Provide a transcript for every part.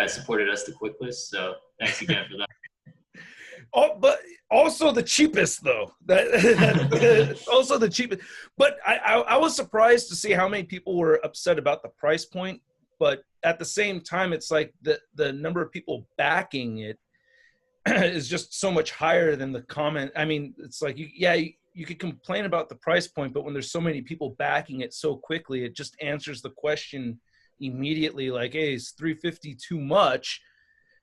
guys supported us the quickest. So thanks again for that. Oh, but also the cheapest though. Also the cheapest. But I was surprised to see how many people were upset about the price point. But at the same time, it's like the number of people backing it is just so much higher than the comment. I mean, it's like you could complain about the price point, but when there's so many people backing it so quickly, it just answers the question immediately. Like, hey, is $350 too much?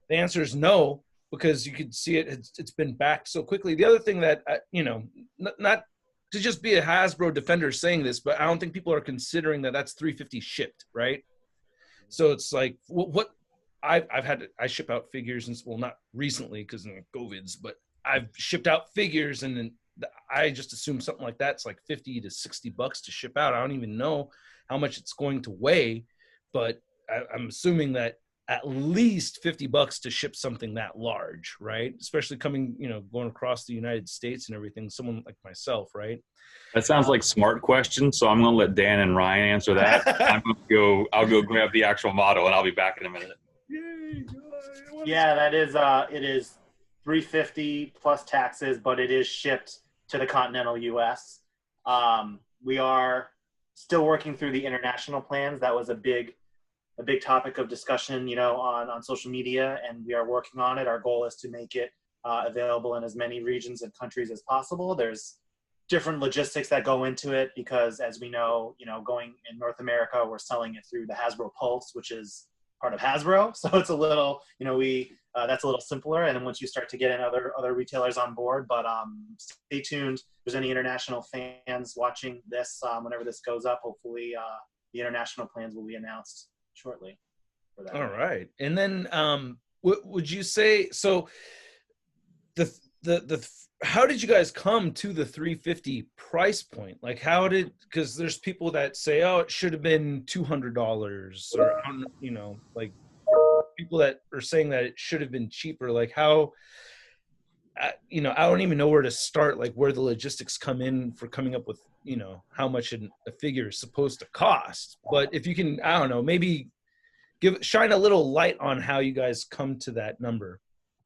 The answer is no. Because you could see it's been backed so quickly. The other thing that, not to just be a Hasbro defender saying this, but I don't think people are considering that that's $350 shipped, right? So it's like, what I ship out figures, and well, not recently because of COVIDs, but I've shipped out figures, and then I just assume something like that's like $50 to $60 to ship out. I don't even know how much it's going to weigh, but I'm assuming that at least $50 to ship something that large, right? Especially coming, going across the United States and everything, someone like myself, right? That sounds like smart question. So I'm going to let Dan and Ryan answer that. I'll go grab the actual model and I'll be back in a minute. Yeah, that is, it is $350 plus taxes, but it is shipped to the continental US. We are still working through the international plans. That was a big topic of discussion, on social media, and we are working on it. Our goal is to make it available in as many regions and countries as possible. There's different logistics that go into it because, as we know, going in North America, we're selling it through the Hasbro Pulse, which is part of Hasbro. So it's a little, that's a little simpler. And then once you start to get in other retailers on board, but stay tuned. If there's any international fans watching this, whenever this goes up, hopefully the international plans will be announced shortly for that. All right. And then would you say, so the how did you guys come to the $350 price point? Like because there's people that say, oh, it should have been $200, or like people that are saying that it should have been cheaper. Like how, I don't even know where to start, like where the logistics come in for coming up with, how much a figure is supposed to cost. But if you can, I don't know, maybe shine a little light on how you guys come to that number.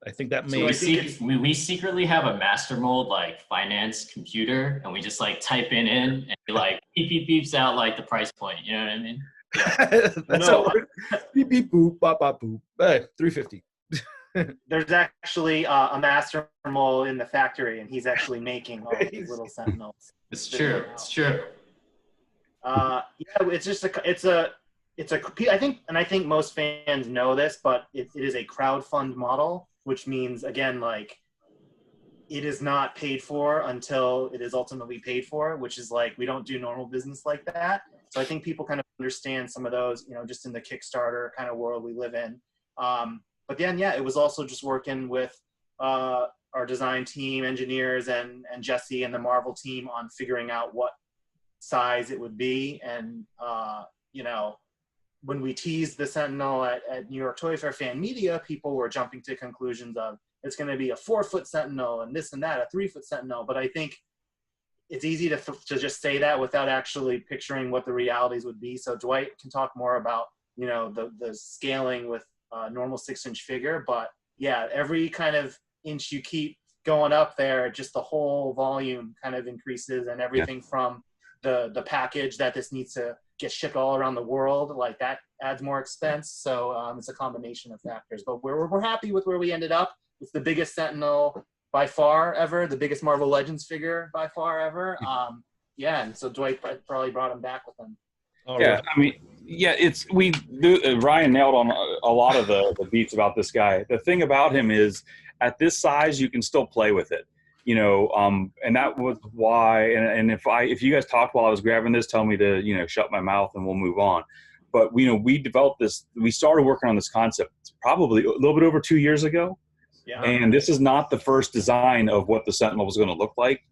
I think that may. So we secretly have a master mold like finance computer, and we just like type in and it like beeps out like the price point. You know what I mean? That's how it works. Beep beep boop bop bop boop. Hey, $350. There's actually a master mold in the factory, and he's actually making all these little Sentinels. It's true. It's true. Yeah, it's just I think most fans know this, but it is a crowdfund model, which means, again, like it is not paid for until it is ultimately paid for, which is like, we don't do normal business like that. So I think people kind of understand some of those, just in the Kickstarter kind of world we live in. But then, yeah, it was also just working with our design team, engineers, and Jesse and the Marvel team on figuring out what size it would be. And, when we teased the Sentinel at New York Toy Fair Fan Media, people were jumping to conclusions of it's going to be a 4-foot Sentinel and this and that, a 3-foot Sentinel. But I think it's easy to just say that without actually picturing what the realities would be. So Dwight can talk more about, the scaling with normal 6-inch figure, but yeah, every kind of inch you keep going up there, just the whole volume kind of increases, and everything from the package that this needs to get shipped all around the world, like that adds more expense. So it's a combination of factors, but we're happy with where we ended up. It's the biggest Sentinel by far ever, the biggest Marvel Legends figure by far ever. And so Dwight probably brought him back with him. Yeah, I mean, Ryan nailed on a lot of the beats about this guy. The thing about him is, at this size, you can still play with it, and that was why. And if you guys talked while I was grabbing this, tell me to shut my mouth and we'll move on. But we developed this. We started working on this concept probably a little bit over 2 years ago. Yeah. And this is not the first design of what the Sentinel was going to look like.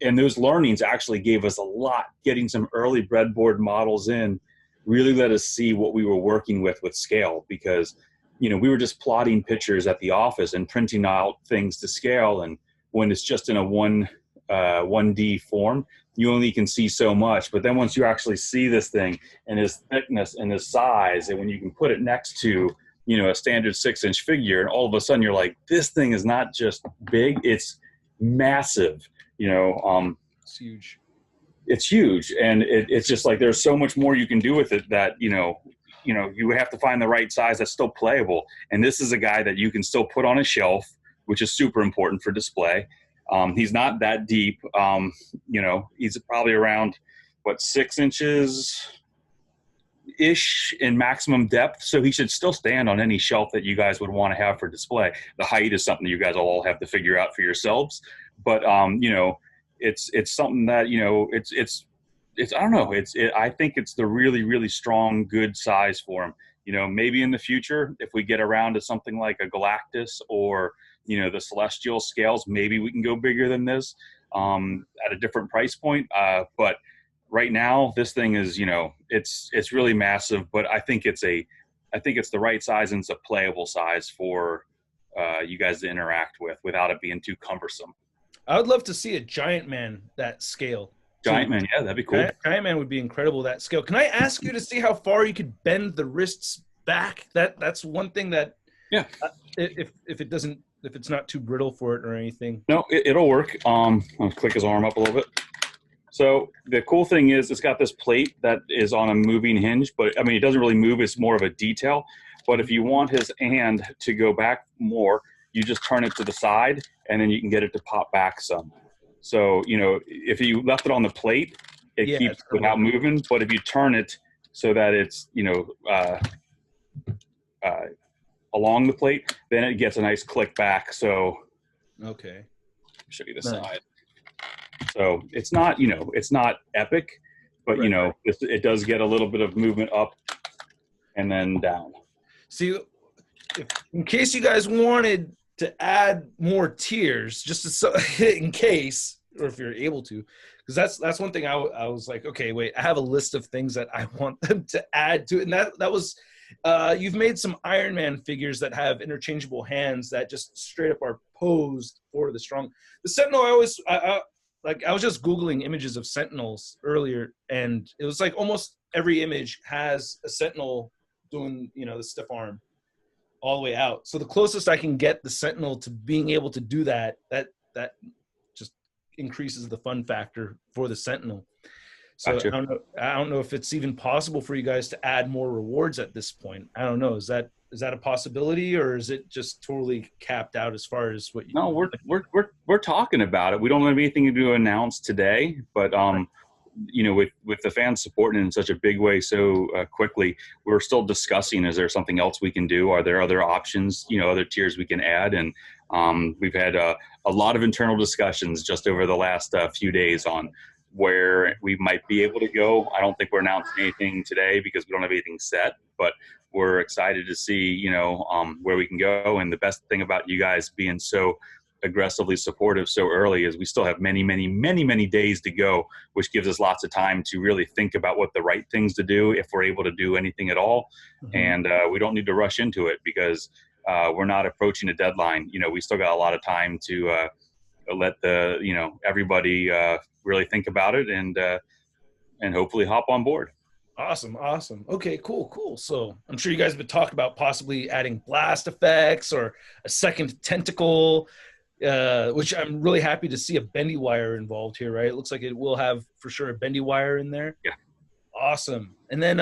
And those learnings actually gave us a lot. Getting some early breadboard models in really let us see what we were working with scale, because, we were just plotting pictures at the office and printing out things to scale. And when it's just in a one 1D form, you only can see so much. But then once you actually see this thing and his thickness and his size, and when you can put it next to, you know, a standard 6-inch figure, and all of a sudden you're like, this thing is not just big, it's massive. You know, it's huge. It's huge, and it's just like there's so much more you can do with it that you have to find the right size that's still playable. And this is a guy that you can still put on a shelf, which is super important for display. He's not that deep. You know, he's probably around 6 inches ish in maximum depth, so he should still stand on any shelf that you guys would want to have for display. The height is something you guys will all have to figure out for yourselves, but you know, it's something that, you know, it's I don't know, I think it's the really strong good size for him. You know, maybe in the future, if we get around to something like a Galactus or, you know, the Celestial scales, maybe we can go bigger than this at a different price point. But right now, this thing is, you know, it's really massive. But I think it's the right size, and it's a playable size for you guys to interact with without it being too cumbersome. I would love to see a Giant Man that scale. Giant Man, yeah, that'd be cool. Giant Man would be incredible that scale. Can I ask you to see how far you could bend the wrists back? That's one thing that, yeah, if it's not too brittle for it or anything. No, it'll work. I'll click his arm up a little bit. So the cool thing is it's got this plate that is on a moving hinge, but I mean, it doesn't really move. It's more of a detail. But if you want his hand to go back more, you just turn it to the side, and then you can get it to pop back some. So, you know, if you left it on the plate, it keeps without moving. But if you turn it so that it's, you know, along the plate, then it gets a nice click back. So, okay, let me show you the side. So it's not, you know, it's not epic, but you know, it does get a little bit of movement up and then down. See, in case you guys wanted to add more tiers, just in case, or if you're able to, because that's one thing I was like, okay, wait, I have a list of things that I want them to add to it, and that was, you've made some Iron Man figures that have interchangeable hands that just straight up are posed for the strong. The Sentinel, I was just Googling images of Sentinels earlier, and it was like almost every image has a Sentinel doing, you know, the stiff arm all the way out. So the closest I can get the Sentinel to being able to do that just increases the fun factor for the Sentinel. So gotcha. I don't know if it's even possible for you guys to add more rewards at this point. I don't know. Is that a possibility, or is it just totally capped out as far as what you? No, we're talking about it. We don't have anything to announce today, but you know, with the fans supporting it in such a big way so quickly, we're still discussing, is there something else we can do? Are there other options, you know, other tiers we can add? And we've had a lot of internal discussions just over the last few days on where we might be able to go. I don't think we're announcing anything today because we don't have anything set, but we're excited to see, you know, where we can go. And the best thing about you guys being so aggressively supportive so early is we still have many days to go, which gives us lots of time to really think about what the right things to do, if we're able to do anything at all. Mm-hmm. And we don't need to rush into it because we're not approaching a deadline. You know, we still got a lot of time to let everybody really think about it and hopefully hop on board. Awesome. Okay, cool. So I'm sure you guys have been talking about possibly adding blast effects or a second tentacle, which I'm really happy to see a bendy wire involved here, right? It looks like it will have for sure a bendy wire in there. Yeah. Awesome. And then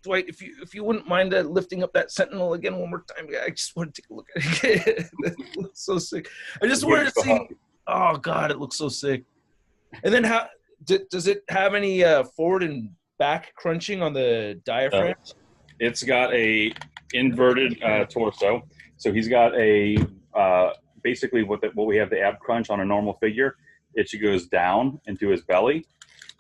Dwight, if you wouldn't mind lifting up that Sentinel again one more time, I just want to take a look at it. It looks so sick. I just wanted to see. Oh God, it looks so sick. And then how does it have any forward and back crunching on the diaphragm? It's got a inverted torso. So he's got a basically what we have the ab crunch on a normal figure. It goes down into his belly,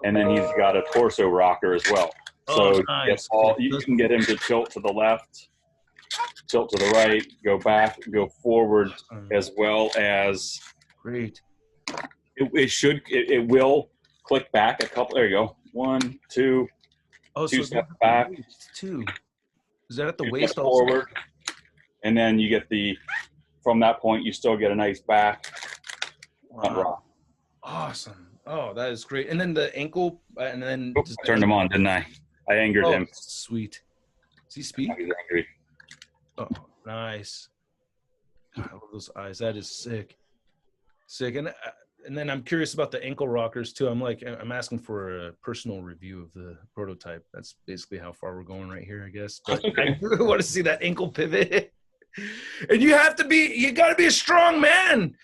and then he's got a torso rocker as well. So nice. You can get him to tilt to the left, tilt to the right, go back, go forward, as well as great. It will click back a couple. There you go. 1, 2. Two steps back. 2. Is that at the waist forward? And then you get from that point, you still get a nice back rock. Awesome. Oh, that is great. And then the ankle, and then I turned him on, didn't I? I angered him. Sweet. Does he speak? He's angry. Oh, nice. God, I love those eyes. That is sick. Sick. And then I'm curious about the ankle rockers too. I'm asking for a personal review of the prototype. That's basically how far we're going right here, I guess. But I want to see that ankle pivot. And you got to be a strong man.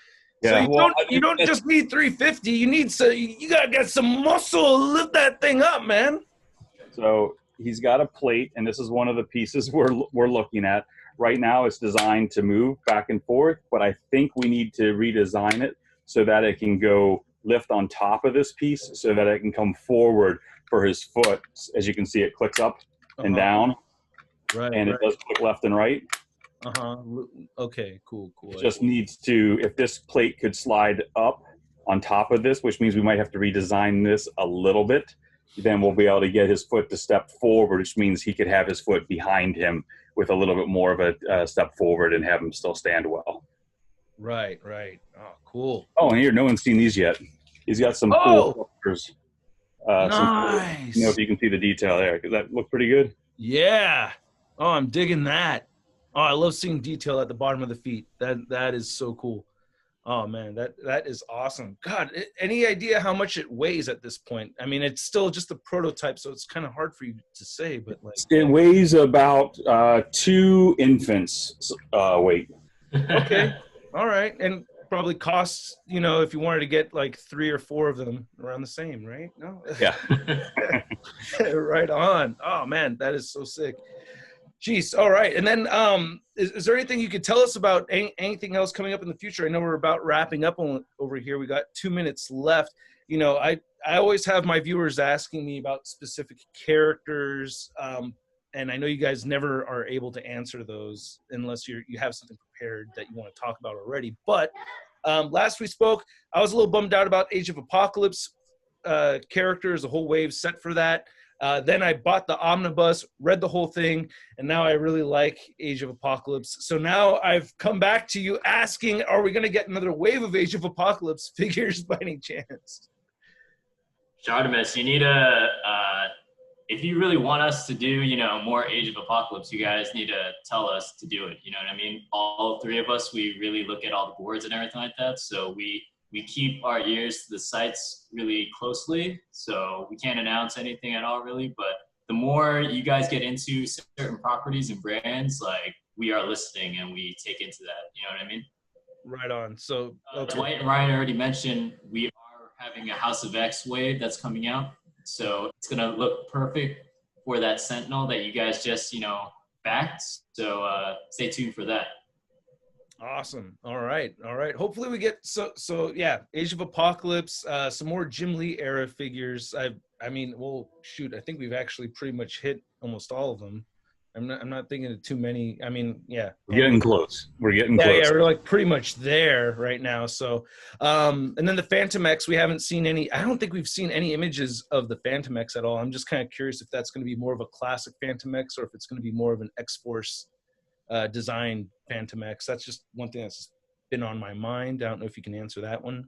Yeah. So you don't just need 350. You got to get some muscle, lift that thing up, man. So he's got a plate, and this is one of the pieces we're looking at. Right now it's designed to move back and forth, but I think we need to redesign it so that it can go lift on top of this piece so that it can come forward for his foot. As you can see, it clicks up and down, and it does click left and right. Okay, cool. It just needs to, if this plate could slide up on top of this, which means we might have to redesign this a little bit, then we'll be able to get his foot to step forward, which means he could have his foot behind him with a little bit more of a step forward and have him still stand well. Right. Oh, cool. Oh, and here, no one's seen these yet. He's got some cool pictures. Nice. If you can see the detail there. Does that look pretty good? Yeah. Oh, I'm digging that. Oh, I love seeing detail at the bottom of the feet. That is so cool. Oh man, that is awesome. God, any idea how much it weighs at this point? I mean, it's still just a prototype, so it's kind of hard for you to say. But it weighs about 2 infants' weight. Okay, all right, and probably costs, if you wanted to get like 3 or 4 of them, around the same, right? No. Yeah. Right on. Oh man, that is so sick. Jeez. All right. And then is there anything you could tell us about anything else coming up in the future? I know we're about wrapping up over here. We got 2 minutes left. I always have my viewers asking me about specific characters. And I know you guys never are able to answer those unless you have something prepared that you want to talk about already. But last we spoke, I was a little bummed out about Age of Apocalypse characters, a whole wave set for that. Then I bought the omnibus, read the whole thing, and now I really like Age of Apocalypse. So now I've come back to you asking, are we going to get another wave of Age of Apocalypse figures by any chance? Shartimus, you need if you really want us to do, more Age of Apocalypse, you guys need to tell us to do it. You know what I mean? All 3 of us, we really look at all the boards and everything like that. So we keep our ears to the sites really closely, so we can't announce anything at all really, but the more you guys get into certain properties and brands, like we are listening and we take into that, you know what I mean? Right on. So Dwight and Ryan already mentioned we are having a House of X wave that's coming out, so it's gonna look perfect for that Sentinel that you guys just, backed, so stay tuned for that. Awesome. All right. Hopefully we get yeah, Age of Apocalypse, some more Jim Lee era figures. I mean, well, shoot, I think we've actually pretty much hit almost all of them. I'm not thinking of too many. I mean, yeah. We're getting close. Close. Yeah, we're like pretty much there right now. So, and then the Phantom X, we haven't seen any. I don't think we've seen any images of the Phantom X at all. I'm just kind of curious if that's going to be more of a classic Phantom X or if it's going to be more of an X-Force design Phantom X. That's just one thing that's been on my mind. I don't know if you can answer that one.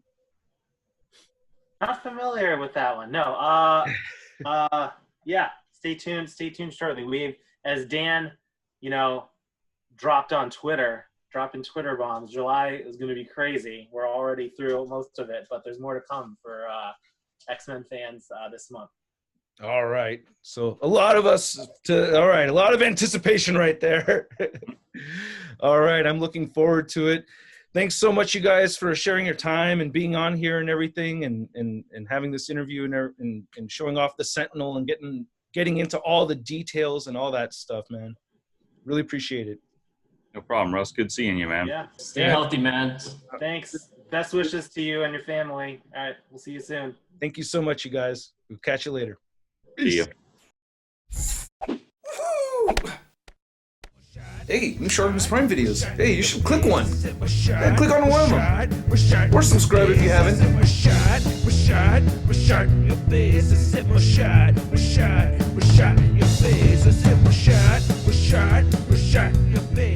Not familiar with that one. No. Yeah. Stay tuned shortly. We've, as Dan, dropped in Twitter bombs. July is going to be crazy. We're already through most of it, but there's more to come for X-Men fans this month. All right. So a lot of anticipation right there. All right. I'm looking forward to it. Thanks so much, you guys, for sharing your time and being on here and everything and having this interview and showing off the Sentinel and getting into all the details and all that stuff, man. Really appreciate it. No problem, Russ. Good seeing you, man. Yeah. Stay healthy, man. Thanks. Best wishes to you and your family. All right. We'll see you soon. Thank you so much, you guys. We'll catch you later. See you. Hey, new ShartimusPrime videos. Hey, you should click one. Yeah, click on one of them. Or subscribe if you haven't. Your face.